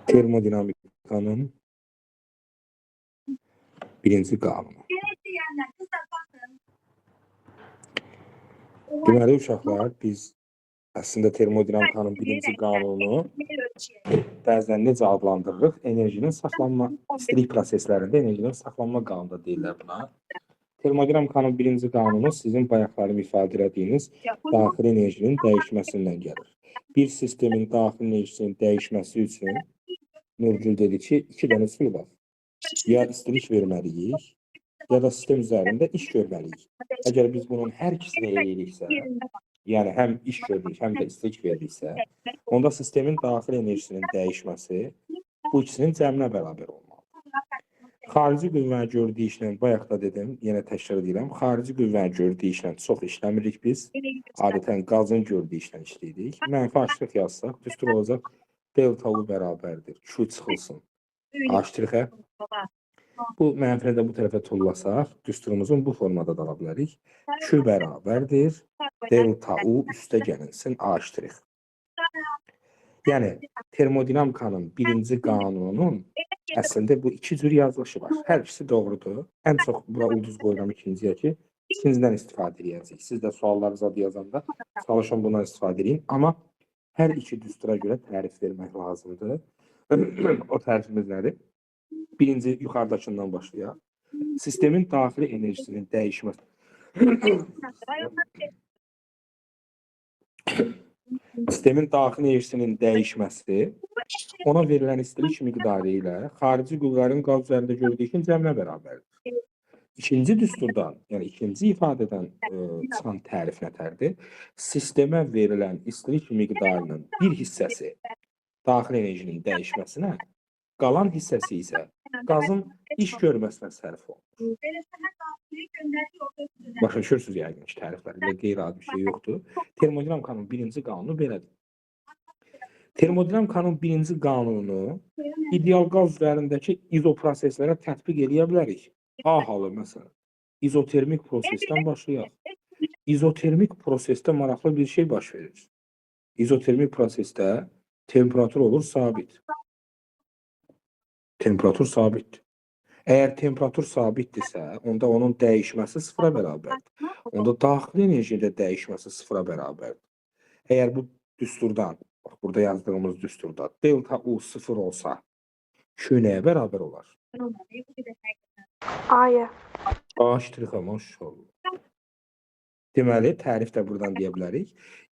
Termodinamikanın birinci qanunu. Deməli uşaqlar, biz aslında termodinamikanın birinci qanunu bəzən necə adlandırırıq? Enerjinin saxlanma, istilik proseslərində enerjinin saxlanma qanunu da deyirlər buna. Termodinamikanın birinci qanunu sizin bayaqlarım ifadə etdiyiniz daxili enerjinin dəyişməsindən gəlir. Bir sistemin daxili enerjisinin dəyişməsi üçün Nurgül dedi ki, iki dənə üsul var. Ya istilik verməliyik, ya da sistem üzərində iş görməliyik. Əgər biz bunun hər ikisini eləyiriksə, yəni həm iş görürük, həm də istilik veririksə, onda sistemin daxili enerjisinin dəyişməsi bu ikisinin cəminə bərabər olmalıdır. Xarici qüvvənin gördüyü işlə, bayaq da dedim, yenə təkrar edirəm, xarici qüvvənin gördüyü işlə çox işləmirik biz. Adətən qazın gördüyü işlə işləyirik. Mənfi açlıq yazsaq, düstur olacaq, delta U bərabərdir. Q çıxılsın. Açdırıq. Bu mənfini də bu tərəfə tullasaq, düsturumuzun bu formada da ala bilərik. Q bərabərdir. Delta U üstə gəlinsin. Açdırıq. Yəni, termodinamikanın birinci qanununun əslində bu iki cür yazılışı var. Hər ikisi doğrudur. Ən çox bura ulduz qoyuram ikinciyə ki, ikincidən istifadə edəcəyik. Siz də suallarınızı yazanda çalışın bundan istifadə edin. Amma hər iki düstura görə tərif vermək lazımdır. O tərifimiz nədir? Birinci yuxarıdakından başlayaq. Sistemin daxili enerjisinin dəyişməsi. Sistemin daxili enerjisinin dəyişməsi ona verilən istilik miqdarı ilə xarici qüvvələrin qaz üzərində gördüyü işin cəminə bərabərdir. İkinci düsturdan, yəni ikinci ifadədən çıxan tərif nətərdir? Sistemə verilən istilik miqdarının bir hissəsi daxili enerjinin dəyişməsinə, qalan hissəsi isə qazın iş görməsinə sərf olunur. Başa düşürsünüz yəqin ki, təriflərində qeyri-adi bir şey yoxdur. Termodinamikanın birinci qanunu belədir. Termodinamikanın birinci qanununu ideal qaz üzərindəki izoproseslərə tətbiq edə bilərik. A halı məsələn, izotermik prosesdən başlayaq. İzotermik prosesdə maraqlı bir şey baş verir. İzotermik prosesdə temperatur olur sabit. Temperatur sabitdir. Əgər temperatur sabitdirsə, onda onun dəyişməsi sıfıra bərabərdir. Onda daxili enerjinin dəyişməsi sıfıra bərabərdir. Əgər bu düsturdan, bax burada yazdığımız düsturda delta U sıfır olsa, Q nəyə bərabər olar? A'ya. A iştirika maşallah. Deməli, tərif də buradan deyə bilərik.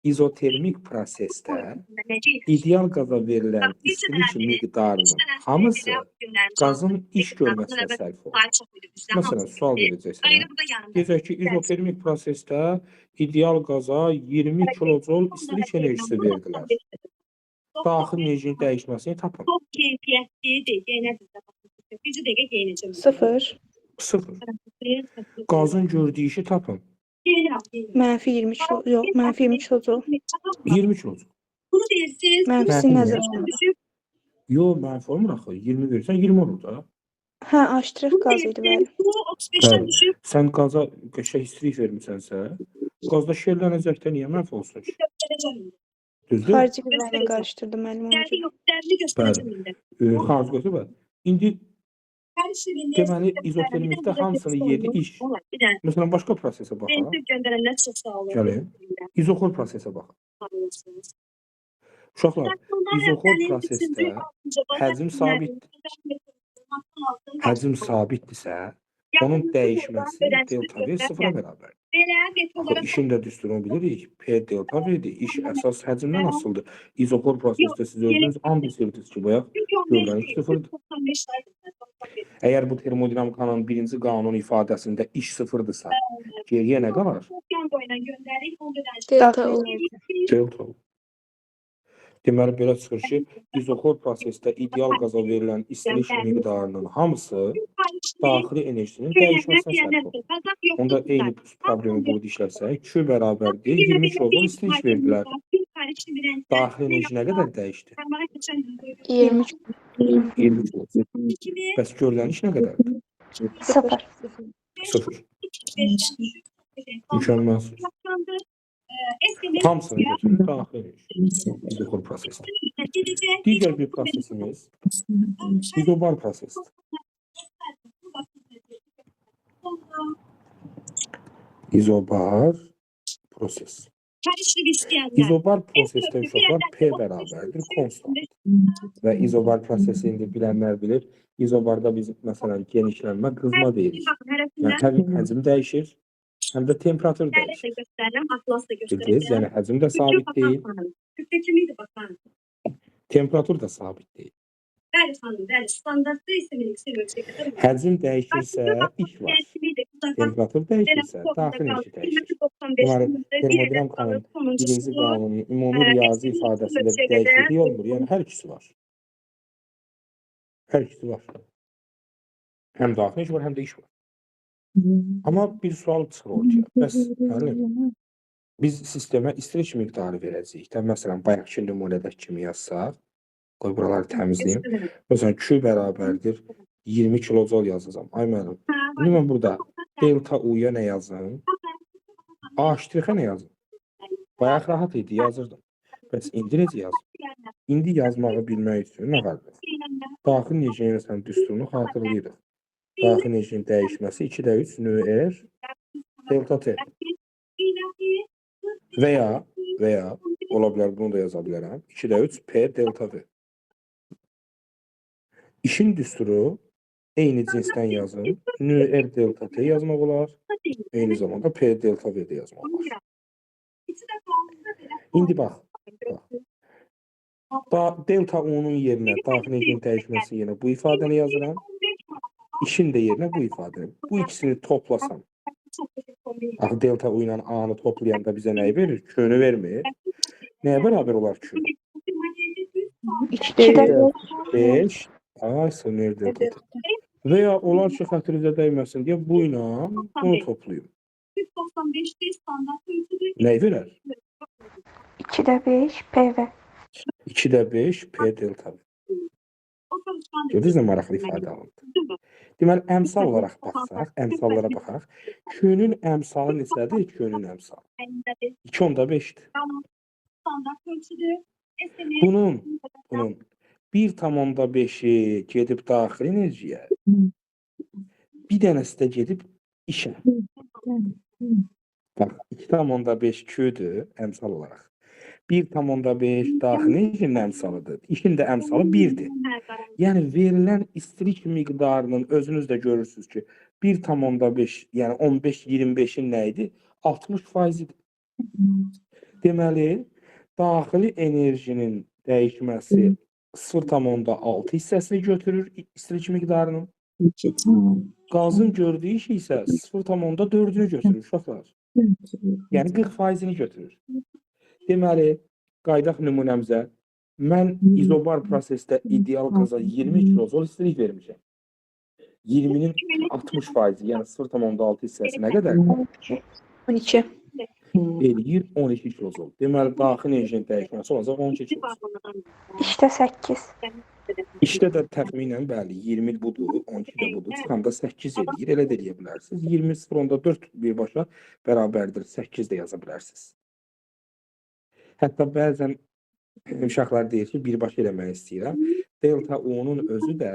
İzotermik prosesdə ideal qaza verilən istilik miqdarının hamısı qazın iş görməsinə sərf olur. Məsələn, sual verəcəksən. Deyəcək ki, izotermik prosesdə ideal qaza 20 kilojol istilik enerjisi verdilər. Daxil enerjinin dəyişməsini tapın. Sıfır. Sıfır. Qazın gördüyü işi tapın. Mənfi 20 yox, mənfi 20 kilojol. 20 kilojol. Mənfisi nəzər. Yox, mənfi olmur axı. 20 verirsən 20 olur da. Hə, açdırıq qaz idi bəli. Bəli. Sən qaza qəşəng istilik vermisənsə, qazda şellənəcəkdə niyə mənfi olsun ki? Düzdür? Xarici qüvvəni qarışdırdım müəllim ona görə. Bəli. Xarici qüvvə bəli. İndi deməli izotermikdə hamısını yedi iş. Məsələn, başqa prosesə baxaq. Gəlin. İzoxor prosesə baxaq. Uşaqlar, izoxor prosesdə həcm sabitdir. Həcm sabitdirsə, onun dəyişməsi delta V sıfıra bərabərdir. Axı, işin də düsturunu bilirik. P delta V'dir. İş əsas həcmdən asılıdır. İzoxor prosesdə siz özünüz and içirdiniz ki, bayaq görülən iş sıfırdır. Əgər bu termodinamikanın birinci qanun ifadəsində iş sıfırdırsa, geriyə nə qalar? Delta U. Delta U. Deməli, belə çıxır ki, izoxor prosesdə ideal qaza verilən istilik miqdarının hamısı daxili enerjisinin dəyişməsinə sərf olur. Onda eyni problemi burada işləsək, Q bərabərdir, 20 kilojol istilik verdilər. Daxili enerji nə qədər dəyişdi? 20. 20 kilojol. Bəs görülən iş nə qədərdir? Sıfır. Sıfır. Mükəmməlsiniz. Hamısını götürün daxil enerji. İzoxor prosesdə. Digər bir prosesimiz izobar prosesdir. İzobar proses. İzobar prosesdə uşaqlar P bərabərdir konstant. Və izobar prosesi indi bilənlər bilir. İzobarda biz məsələn genişlənmə, qızma deyirik. Yəni həm həcm dəyişir, həm də temperatur dəyişir. Bildiniz? Yəni həcm də sabit deyil, temperatur da sabit deyil. Həcm dəyişirsə iş var. Temperatur dəyişirsə daxil işi dəyişir. Deməli, termodinam kanunun birinci qanunun ümumi riyazi ifadəsində dəyişiklik olmur. Yəni hər ikisi var. Hər ikisi var. Həm daxil iş var, həm də iş var. Amma bir sual çıxır ortaya. Bəs müəllim, biz sistemə istiriş miqdarı verəcəyik də, məsələn, bayaqki nümunədəki kimi yazsaq, qoy buraları təmizləyim. Məsələn, Q bərabərdir 20 kilojol yazacağam. Ay müəllim, indi mən burada delta U-ya nə yazım? A ştrixə nə yazım? Bayaq rahat idi, yazırdım. Bəs indi necə yazım? İndi yazmağı bilmək üçün nə var? Daxil necəyin düsturunu xatırlayırıq. Daxil necəyin dəyişməsi 2-də 3 nör delta T. Və ya ola bilər, bunu da yaza bilərəm. 2-də 3 P delta V. İşin düsturu eyni cinsdən yazın. Nör delta T yazmaq olar. Eyni zamanda P delta V də yazmaq olar. İndi bax. Delta U-nun yerinə daxil necəyin dəyişməsi yerinə bu ifadəni yazıram. İşin də yerinə bu ifadəni. Bu ikisini toplasam. Axı delta U ilə A-nı toplayanda bizə nəyi verir? Q-nü vermir. Nəyə bərabər olar Q? 2'de 5 A sınır delta T. Və ya olar ki, xətrinizə dəyməsin deyə bu ilə bunu toplayım. Nəyi verər? 2'de 5 PV. 2-də 5 P delta V. Gördünüz mü maraqlı ifadə alındı? Deməli, əmsal olaraq baxsaq, əmsallara baxaq. Q-nün əmsalı neçədir? Q-nün əmsalı 2/5'dir. Bunun 1/5'i gedib daxil enerjiyə, bir dənəsi də gedib işə. Bax, 2/5 Q-dür əmsal olaraq. 1/5 daxil enerjinin əmsalıdır. İşin də əmsalı 1'dir. Yəni verilən istilik miqdarının özünüz də görürsünüz ki, 1/5, yəni 15-25'in nə idi? 60%-idir. Deməli, daxili enerjinin dəyişməsi 0,6 hissəsini götürür istilik miqdarının. Qazın gördüyü iş isə 0,4'ünü götürür uşaqlar. Yəni 40%-ni götürür. Deməli, qaydaq nümunəmizə mən izobar prosesdə ideal qaza 20 kilojol istilik vermişəm. 20'nin 60%, yəni 0,6 hissəsi nə qədər? 12. Eləyir 12 kilojol. Deməli, daxil enerjinin dəyişməsi olacaq 12 kilojol. İşte 8. İşdə də təxminən bəli 20 budur, 12 də budur. Çıxanda 8 eləyir, elə də eləyə bilərsiniz. 20 0,4 birbaşa bərabərdir, 8 də yaza bilərsiniz. Hətta bəzən uşaqlar deyir ki, birbaşa eləmək istəyirəm. Delta U-nun özü də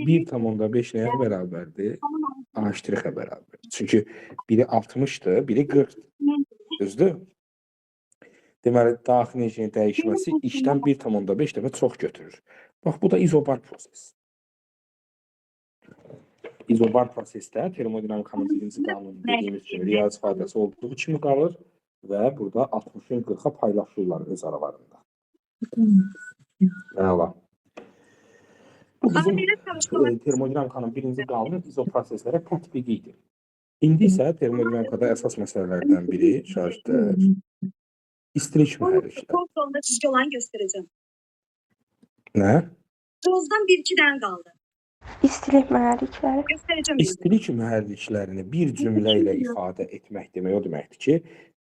1/5 nəyə bərabərdir? A ştrixə bərabərdir. Çünki biri 60'dır, biri 40'dır. Düzdür? Deməli, daxil enerjinin dəyişməsi işdən 1/5 dəfə çox götürür. Bax, bu da izobar proses. İzobar prosesdə termodinamikanın birinci qanunu dediyimiz kimi riyazi ifadəsi olduğu kimi qalır və burada 60'ın 40'a paylaşırlar öz aralarında. Əla. Bu bizim termodinamikanın birinci qanunun izoproseslərə tətbiqidir. İndi isə termodinamikada əsas məsələlərdən biri şartdır. İstilik mühərriklər. Sonunda çizgi olan göstereceğim. Nə? Rozdan 1-2 dənə qaldı. İstilik mühərrikləri. Göstereceğim. İstilik mühərriklərini bir cümlə ilə ifadə etmək demək o deməkdir ki,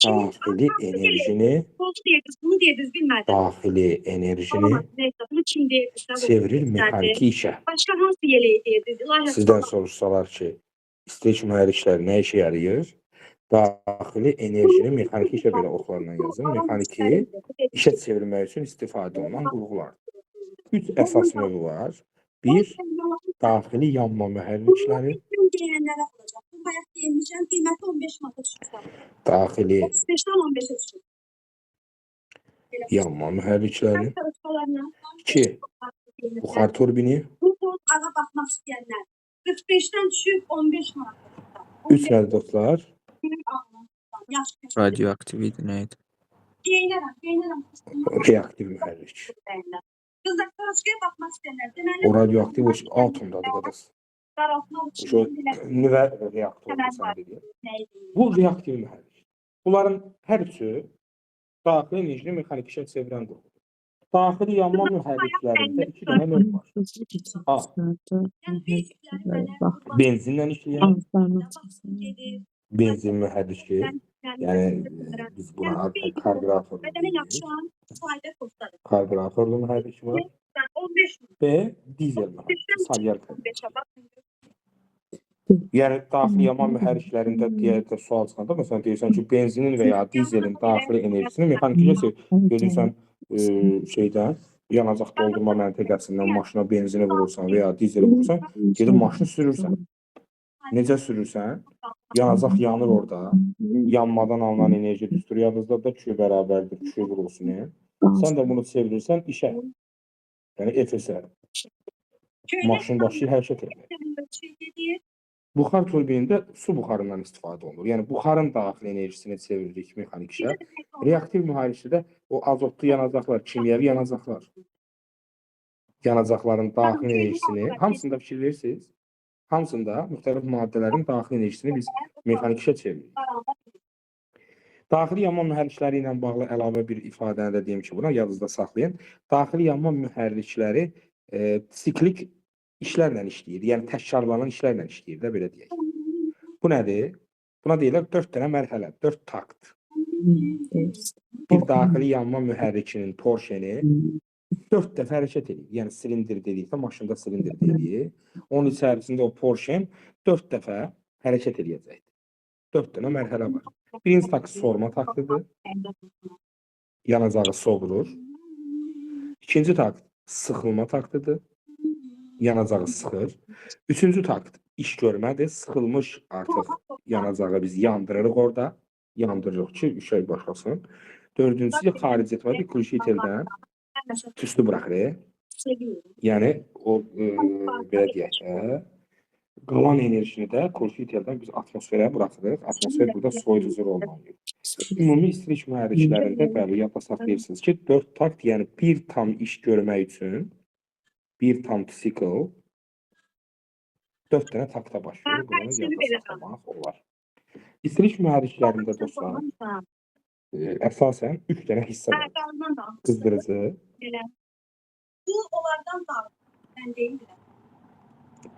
daxili enerjini Koz diye kız, bunu diye düz bilmedi. daxili enerjini Neyse, bunu kim diye kız. çevirir mexaniki işə. Başka hansı yeleği diye düz. Sizdən soruşsalar ki, istilik mühərrikləri nə işə yarayır? Daxili enerjini mexaniki işə belə oxlarla yazın. Mexaniki işə çevirmək üçün istifadə olunan qurğular. 3 əsas növü var. 1. Daxili yanma mühərrikləri. Deyənlərə olacaq. Bu bayaq deyilmişəm, qiyməti 15 manata düşür. Daxili 35-dən 15-ə düşür. yanma mühərrikləri. Çalışmalarına 2. Buxar turbini. bu ağa baxmaq istəyənlər 45-dən düşüb 15 manata. 3 nədir dostlar? Radioaktivite neydi? Geyinərəm. Reaktiv mühərrik. Qızlar, Koroçkaya baxmaq istəyənlər. O radioaktiv o atomdadır qadası. O nüvə reaktoru sadəcə. Bu reaktiv mühərrik. Bunların hər üçü daxili enerjini mexaniki işə çevirən qurğudur. Daxili yanma mühərriklərində 2 dənə növ var. A. Benzinlə işləyən benzin mühərriki. Yəni biz buna karbürator deyirik. Karbüratorlu mühərriki var. 15 Və dizel mühərriki. Salyar mühərriki. Yəni daxili yanma mühərriklərində deyək sual çıxanda məsələn deyirsən ki, benzinin və ya dizelin daxili enerjisini mexaniki işə gedirsən şeydən yanacaq doldurma məntəqəsindən maşına benzini vurursan və ya dizeli vurursan, gedib maşını sürürsən. Necə sürürsən? Yanacaq yanır orada. Yanmadan alınan enerji düstur yadınızda da Q bərabərdir Q vurulsun. Sən də bunu çevirirsən işə. Yəni F-ə. Maşın başlayır hərəkət etmək. Buxar turbinində su buxarından istifadə olunur. Yəni buxarın daxili enerjisini çeviririk mexanik işə. Reaktiv mühərrikdə o azotlu yanacaqlar, kimyəvi yanacaqlar. Yanacaqların daxili enerjisini hamısında fikir verirsiniz. Hamısında müxtəlif maddələrin daxili enerjisini biz mexanik işə çeviririk. Daxili yanma mühərrikləri ilə bağlı əlavə bir ifadəni də deyim ki, buna yadınızda saxlayın. Daxili yanma mühərrikləri siklik işlərlə işləyir. Yəni təkrarlanan işlərlə işləyir də belə deyək. Bu nədir? Buna deyirlər 4 dənə mərhələ, 4 takt. Bir daxili yanma mühərrikinin torşeni 4 dəfə hərəkət edir. Yəni silindir dedikdə maşında silindir deyirik. Onun içərisində o porşen 4 dəfə hərəkət edəcəkdir. 4 dənə mərhələ var. Birinci takt soğurma taktıdır. Yanacağı soğurur. İkinci takt sıxılma taktıdır. Yanacağı sıxır. Üçüncü takt iş görmədir. Sıxılmış artıq yanacağı biz yandırırıq orada. Yandırırıq ki, şey başlasın. Dördüncüsü xaric etmədir. Kulşiteldən tüstü buraxırıq. Yəni o belə deyək də qalan enerjini də kulşiteldən biz atmosferə buraxırıq. Atmosfer burada soyuducu rol oynayır. Ümumi istilik mühərriklərində bəli yadda saxlayırsınız ki, 4 takt, yəni bir tam iş görmək üçün bir tam sikl 4 dənə takta başlayır. Bunu yadda saxlamaq olar. İstilik mühərriklərində dostlar əsasən 3 dənə hissə var. Qızdırıcı. Bu onlardan da mən deyirəm.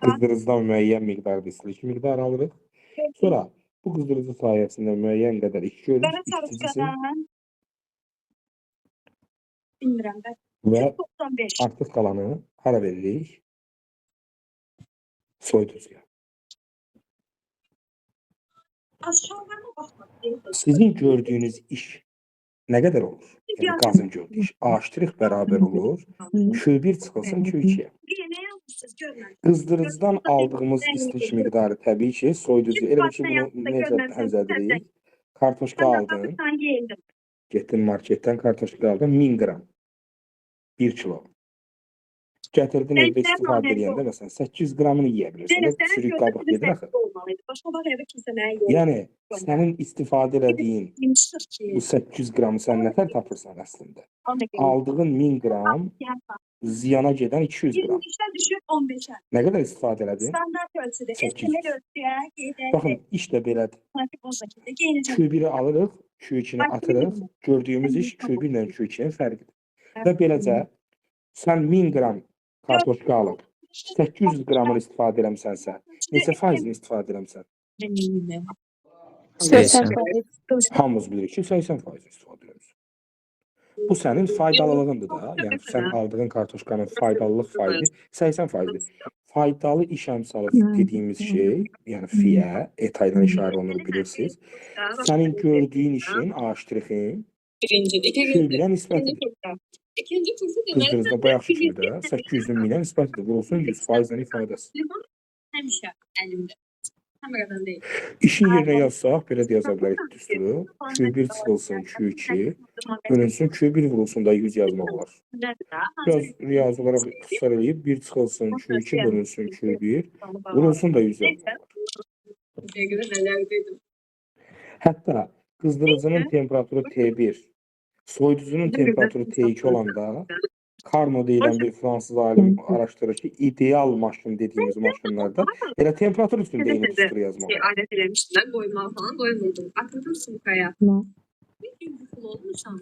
Qızdırıcıdan müəyyən miqdarda istilik miqdarı alırıq. Sonra bu qızdırıcı sayəsində müəyyən qədər iş görürük. İkincisi bilmirəm mən. və 95. artıq qalanı hara veririk? Soyuducuya. Aşağılarına baxmadım. Sizin gördüyünüz iş nə qədər olur? Yəni qazın gördüyü iş. A'+ bərabər olur. Q1 çıxılsın Q2-yə. Nə yazmışsınız görmədim. Qızdırıcıdan aldığımız istilik miqdarı təbii ki, soyuducu. Elə ki, bunu necə bənzədirik? Kartoşka aldın. Getdin marketdən kartoşka aldın 1000 qram. 1 kilo. Gətirdin evdə istifadə edəndə məsələn 800 qramını yeyə bilirsən. Çürük qabıq gedir axı. Yəni sənin istifadə elədiyin bu 800 qramı sən nətər tapırsan əslində? Aldığın 1000 qram ziyana gedən 200 qram. Nə qədər istifadə elədin? Standart ölçüdə. 800. Ölçüyə gedək. Baxın, iş də belədir. Q1-i alırıq, Q2-ni atırıq. Gördüyümüz iş Q1 ilə Q2-nin fərqidir. Və beləcə sən 1000 qram kartoşka alıb 800 qramını istifadə eləmisənsə, neçə faizini istifadə eləmisən? 80%. Hamımız bilirik ki, 80% istifadə eləmisən. Bu sənin faydalılığındır da. Yəni sən aldığın kartoşkanın faydalılıq faizi 80%-dir. Faydalı iş əmsalı dediyimiz şey, yəni fiyə, ETA ilə işarə olunur bilirsiniz. Sənin gördüyün işin, aştrixin Q1-ə nisbətidir. İkinci kursu Qızdırıcıda bu yaxşı kimi də 800 minə nisbətidir. Vurulsun 100%-dən ifadəsi. həmişə əlimdə. Kameradan deyil. İşin yerinə yazsaq, belə də yaza bilərik düsturu. Q1 çıxılsın Q2, bölünsün Q1 vurulsun da 100 yazmaq olar. Biraz riyazi olaraq ixtisar edib, 1 çıxılsın Q2, bölünsün Q1, vurulsun da 100 yazmaq olar. Buna görə nələr dedim. Hətta qızdırıcının temperaturu T1, soyuducunun temperaturu T2 olanda Carnot deyilən bir fransız alim araşdırır ki, ideal maşın dediyimiz maşınlarda elə temperatur üstündə eyni düstur yazmaq olar. Adet eləmişdilər, qoymağı falan qoymurdum. Atırdım sumkaya. Bir gün yuxulu olmuşam.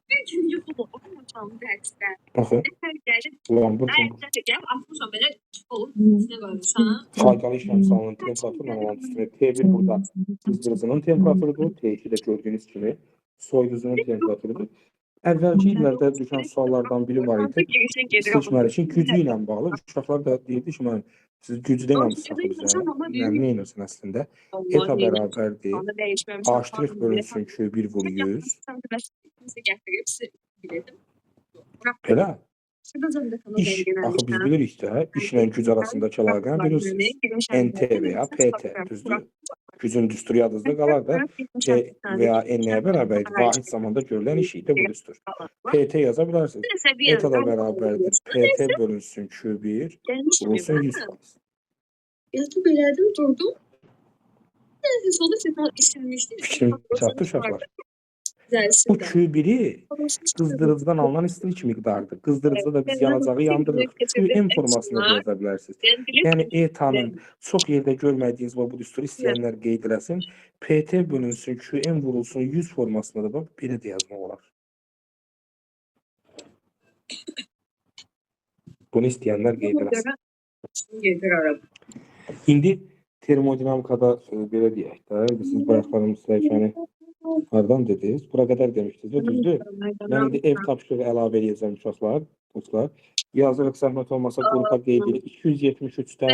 Bir gün yuxulu olmuşam dərsdə. Baxın, ulan bu üçün Gəlib atmışam belə olub üstünə qoymuşam. faydalı iş əmsalının temperaturla olan üstünə T1 burada qızdırıcının temperaturudur, T2 də gördüyünüz kimi soyuducunun temperaturudur. Əvvəlki illərdə düşən suallardan biri var idi. Seçməli üçün gücü ilə bağlı. Uşaqlar da deyirdi ki, mən siz gücü deməmişsiniz axı bizə. Yəni, nə edirsən əslində? ETA bərabərdir. Aştrix bölünsün Q1 vur 100. Belə. İş, axı biz bilirik də, işlə güc arasındakı əlaqəni bilirsiniz. NT və ya PT, düzdür? Gücün düsturu yadınızda qalar da, P və ya N-yə bərabərdir. Vahid zamanda görülən iş idi bu düstur. PT yaza bilərsiniz. ETA da bərabərdir. PT bölünsün Q1, vurulsun 100%. Yatıb elədim, durdum. Nəsə sonra sefa isilmişdi. Fikrim çatdı uşaqlar. Bu Dərsində. Q1-i qızdırıcıdan alınan istilik miqdarıdır. Qızdırıcıda da biz yanacağı yandırırıq. QM formasında da yaza bilərsiniz. Yəni ETA-nın çox yerdə görmədiyiniz bu düsturu istəyənlər qeyd eləsin. PT bölünsün QM vurulsun 100 formasında da belə də yazmaq olar. Bunu istəyənlər qeyd eləsin. Gedir araba. İndi termodinamikada belə deyək də, siz bayaqlarımız səhifəni hardan dediniz? Bura qədər demişdiniz, düzdür? Mən indi ev tapşırığı əlavə edəcəm uşaqlar, dostlar. Yazırıq zəhmət olmasa qrupa qeyd edib 273-dən